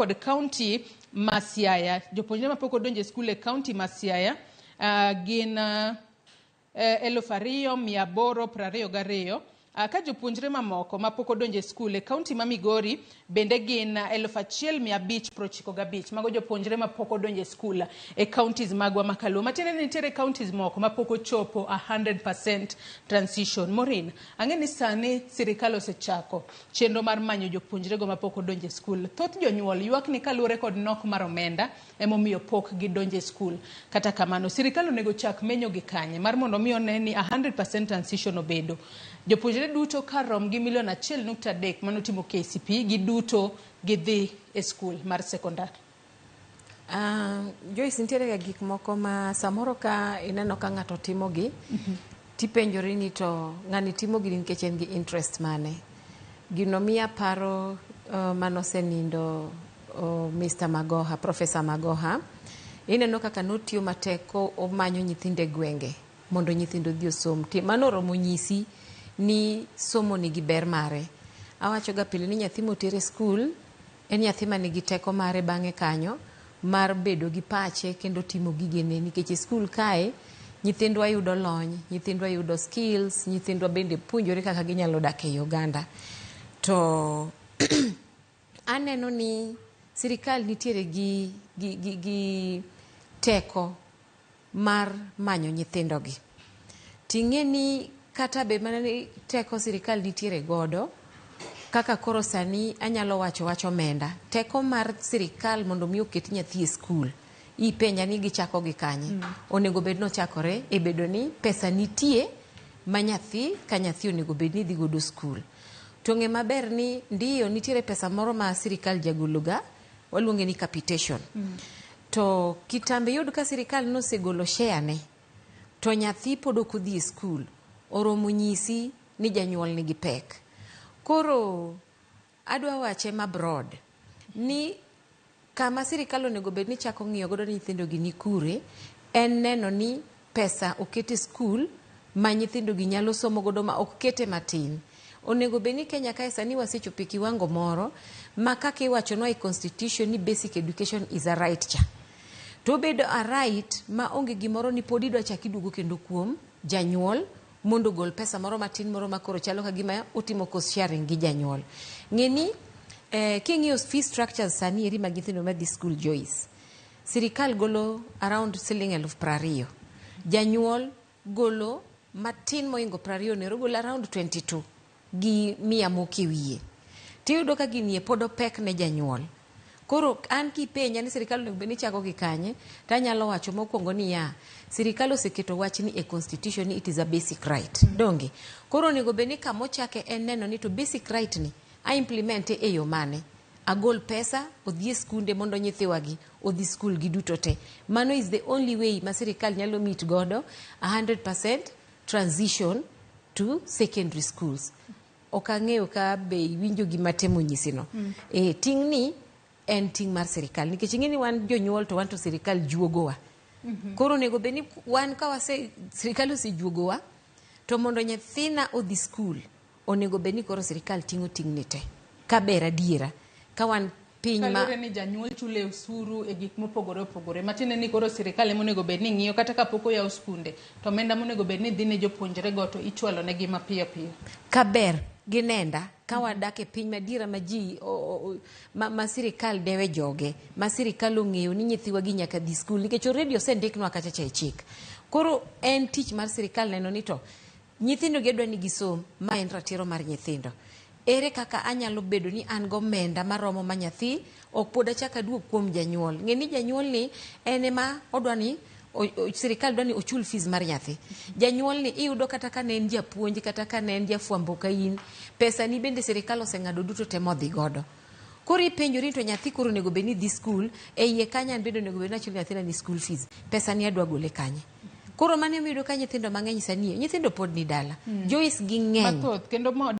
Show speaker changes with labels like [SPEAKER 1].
[SPEAKER 1] kod county ma Siaya. Jopuonjre ma pok odonjo e skul e county ma Siaya gin 2,822. Ka jopuonjre mamoko ma pok odonjo e skul e kaunti ma Migori bende gin 1,595. Mago jopuonjre ma pok odonjo e skul e counties magwa makaluo. Matiende ni nitiere counties moko ma pok ochopo 100% transition. Maureen, ang'e ni sani sirikal osechako chenro mar manyo jopuonjre go ma pok odonjo e skul. Thoth jonyuol ywak ni kaluwore kod nok mar omenda emomiyo pok gidonjo e skul. Kata kamano sirikal onego chak menyo gi kanye mar mondo mi one ni 100% transition obedo. Jopuonjre duto karom gi 1.3 manotimo KCP gi duto gidhi e skul mar sekondar.
[SPEAKER 2] Joyce, nitiere ga gik moko ma samoro ka ineno ka ng'ato timo gi tipenjori ni to ng'ani timo gi nikech en gi interest mane. Gino miya paro manosenindo Mr. Magoha, Professor Magoha. Ineno kaka notiyo matek ko omanyo nyithinde gwenge mondo nyithindo dhi osom. Mano romo nyisi ni somo nigi ber mare. Awacho ga pile ni nyathi motere skul en nyathi ma nigi teko mare bang'e kanyo mar bedo gi pache kendo timo gigene, nikech skul kae nyithindwa yudo lony, nyithindwa yudo skills, nyithindwa bende puonjore kaka ginyalo dak e oganda. To aneno ni sirikal nitiere gi teko mar manyo nyithindogi. Ting'e ni kata be mana ni teko sirikal nitiere godo, kaka koro sani anyalo wacho omenda. Teko mar sirikal mondo mi oket nyathi e skul, ipenja ni gichako gi kanye. Onego bed no chakore e bedo ni pesa nitie ma nyathi ka nyathi onego bed ni dhi godo skul. To ng'e maber ni ndiyo nitiere pesa moro ma sirikal jagologa, waluonge ni capitation. To kitambe yud ka sirikal nosegolo share ne, to nyathi pod ok odhi e skul, oromo nyisi ni janyuol nigi pek. Koro adwa wache mabroad ni kama sirikal onego bed ni chako ng'iyo godo nyithindo gi ni kure, en neno ni pesa okete skul ma nyithindo gi nyalo somo godo ma ok kete matin. Onego bed ni Kenya kae sani wasechopo kiwango moro ma kaka iwachonwa e constitution ni basic education is a right cha. To bedo a right ma onge gimoro ni pod idwa chaki duogo kendo kuom janyuol mondo gol pesa moro matin moro makoro chalo ka gima utimo cost sharing gi janyuol. Ng'eni king'iyo fee structures sani eri mag nyithindo madhi school, Joyce, sirikal golo around Sh20,000. Janyuol golo matin moingo 20 nero golo around 22 gi 100 moki wiye. Tiyudo ka ginie pod opek ne janyuol. Koro an kipenja ni sirikal onego bed ni chako gi kanye, tanyalo wacho mokwongo ni sirikal oseketo wach ni e constitution ni it is a basic right. Donge koro onego bed ni kamo chake en neno ni to basic right ni a implement e yo mane. Agol pesa odhi e skunde mondo nyithiwa gi odhi skul gi duto te. Mano is the only way ma sirikal nyalo meet godo 100% transition to secondary schools. Okang'eyo ka be winjo gima temo nyisino. Ting' ni en ting' mar sirikal, nikech ing'e ni wan jonyuol to wan to sirikal juogowa. Koro onego bed ni wan ka sirikal osejuogowa, to mondo nyathina odhi skul onego bed ni koro sirikal ting'o ting'ni te ka ber adiera ka wan piny ma
[SPEAKER 1] kalure ni janyuol chule usuru e gik mopogore opogore. Matiende ni koro sirikal monego bed ni ng'iyo kata kapok oyaw skunde to omenda monego bed ni dhi ne jopuonjre go to ichwalo ne gi mapiyo piyo.
[SPEAKER 2] Ka ber ginenda ka wadak e piny madiera ma ji ma sirikal dewe joge, ma sirikal ong'eyo ni nyithiwa gi nyaka dhi skul, nikech already osendiknwa kacha cha e chik. Koro en tich mar sirikal neno ni to nyithindo gi dwa ni gisom, ma en ratiro mar nyithindo. Ere kaka anyalo bedo ni an gomenda maromo ma nyathi ok pod achaka duog kuom janyuol. Ng'e ni janyuol ni en ema odwa ni sirikal dwa ni ochul fees mar nyathi. Janyuol ni iyudo kata ka ne en japuonj kata ka ne en jafwambo ka in, pesa ni bende sirikal oseng'ado duto te modhi godo. Koro ipenjori to nyathi koro onego bed ni dhi skul, e iye kanyo an bende onego bed ni achulo nyathina ni school fees. Pesa ni adwa gole kanye? Koro mane miyudo ka nyithindo mang'eny sani nyithindo pod ni dala. Joyce gi ng'eny.
[SPEAKER 1] Mathoth kendo